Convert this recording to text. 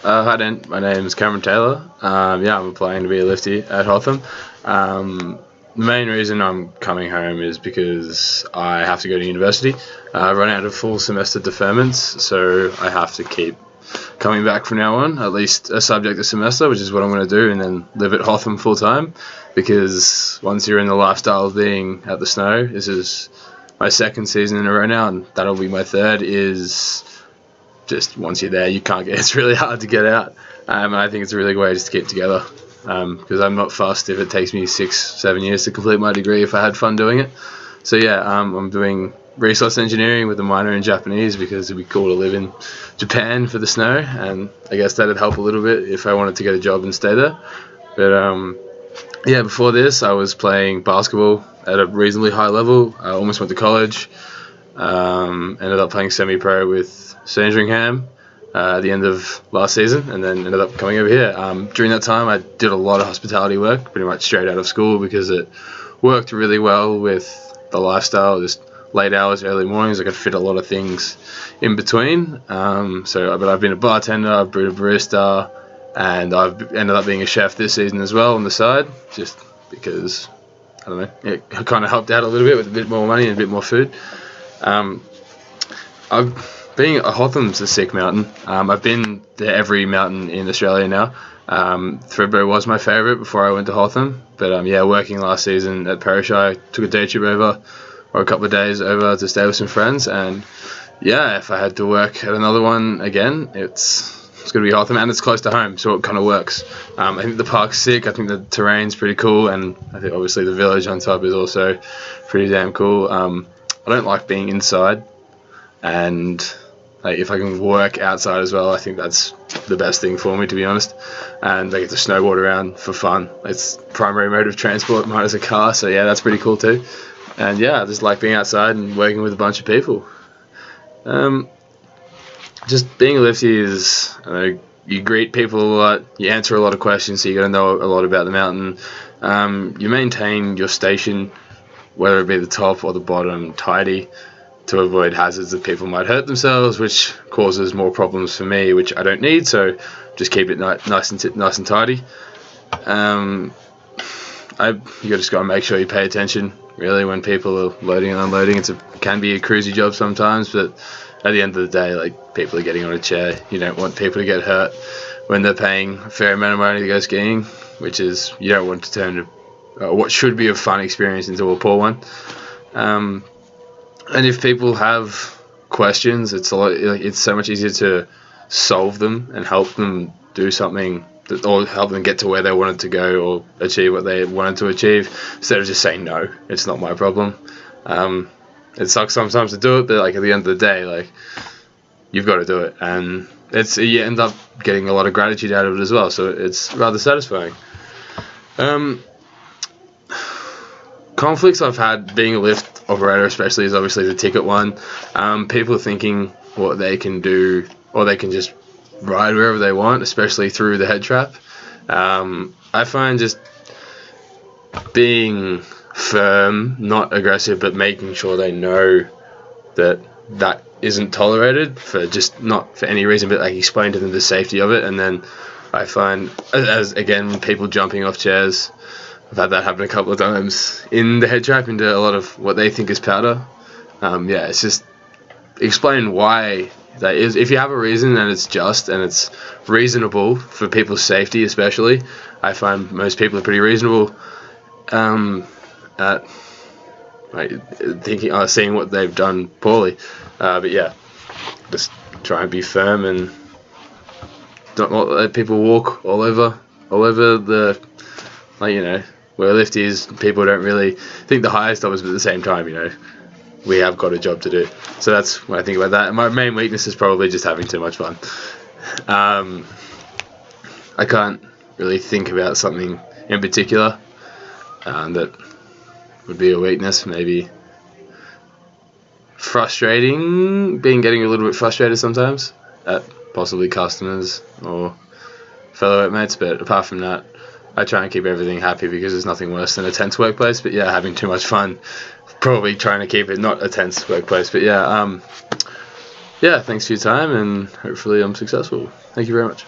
Hi Dan, my name is Cameron Taylor. I'm applying to be a lifty at Hotham. The main reason I'm coming home is because I have to go to university. I've run out of full semester deferments, so I have to keep coming back from now on, at least a subject a semester, which is what I'm going to do, and then live at Hotham full time, because once you're in the lifestyle of being at the snow, this is my second season in a row now, and that'll be my third, is just once you're there, you can't get. It's really hard to get out, and I think it's a really good way just to keep together. Because I'm not fussed if it takes me 6-7 years to complete my degree if I had fun doing it. So yeah, I'm doing resource engineering with a minor in Japanese because it'd be cool to live in Japan for the snow, and I guess that'd help a little bit if I wanted to get a job and stay there. But yeah, before this, I was playing basketball at a reasonably high level. I almost went to college. Ended up playing semi-pro with Sandringham at the end of last season, and then ended up coming over here. During that time, I did a lot of hospitality work, pretty much straight out of school, because it worked really well with the lifestyle, just late hours, early mornings. I could fit a lot of things in between. But I've been a bartender, I've been a barista, and I've ended up being a chef this season as well on the side, just because, I don't know, it kind of helped out a little bit with a bit more money and a bit more food. Hotham's a sick mountain. I've been to every mountain in Australia now. Thredbo was my favourite before I went to Hotham, but working last season at Perishai, took a day trip over, or a couple of days over to stay with some friends, and yeah, if I had to work at another one again, it's going to be Hotham, and it's close to home, so it kind of works. I think the park's sick, I think the terrain's pretty cool, and I think obviously the village on top is also pretty damn cool. I don't like being inside, and if I can work outside as well, I think that's the best thing for me, to be honest. And I get to snowboard around for fun. It's primary mode of transport, mine is a car, so yeah, that's pretty cool too. And yeah, I just like being outside and working with a bunch of people. Just being a lifty is, you greet people a lot, you answer a lot of questions, so you got to know a lot about the mountain. You maintain your station, whether it be the top or the bottom, tidy, to avoid hazards that people might hurt themselves, which causes more problems for me, which I don't need. So just keep it nice and tidy. You just got to make sure you pay attention, really, when people are loading and unloading. It can be a cruisy job sometimes, but at the end of the day, people are getting on a chair. You don't want people to get hurt when they're paying a fair amount of money to go skiing, which is, you don't want to turn what should be a fun experience into a poor one. And if people have questions, it's so much easier to solve them and help them do something, or help them get to where they wanted to go or achieve what they wanted to achieve, instead of just saying no, it's not my problem. It sucks sometimes to do it, but at the end of the day, you've got to do it, and you end up getting a lot of gratitude out of it as well, so it's rather satisfying. Conflicts I've had being a lift operator, especially, is obviously the ticket one. People thinking what they can do, or they can just ride wherever they want, especially through the head trap. I find just being firm, not aggressive, but making sure they know that isn't tolerated, for just not for any reason, but explain to them the safety of it. And then I find, as again, people jumping off chairs, I've had that happen a couple of times in the head trap into a lot of what they think is powder. It's just explain why that is. If you have a reason and it's just and it's reasonable for people's safety, especially, I find most people are pretty reasonable at thinking, seeing what they've done poorly. But yeah, just try and be firm and don't let people walk all over the, where a lift is. People don't really think the highest of us, but at the same time, we have got a job to do. So that's when I think about that. And my main weakness is probably just having too much fun. I can't really think about something in particular that would be a weakness. Maybe getting a little bit frustrated sometimes at possibly customers or fellow workmates, but apart from that, I try and keep everything happy, because there's nothing worse than a tense workplace. But yeah, having too much fun, probably trying to keep it not a tense workplace. But yeah, thanks for your time, and hopefully I'm successful. Thank you very much.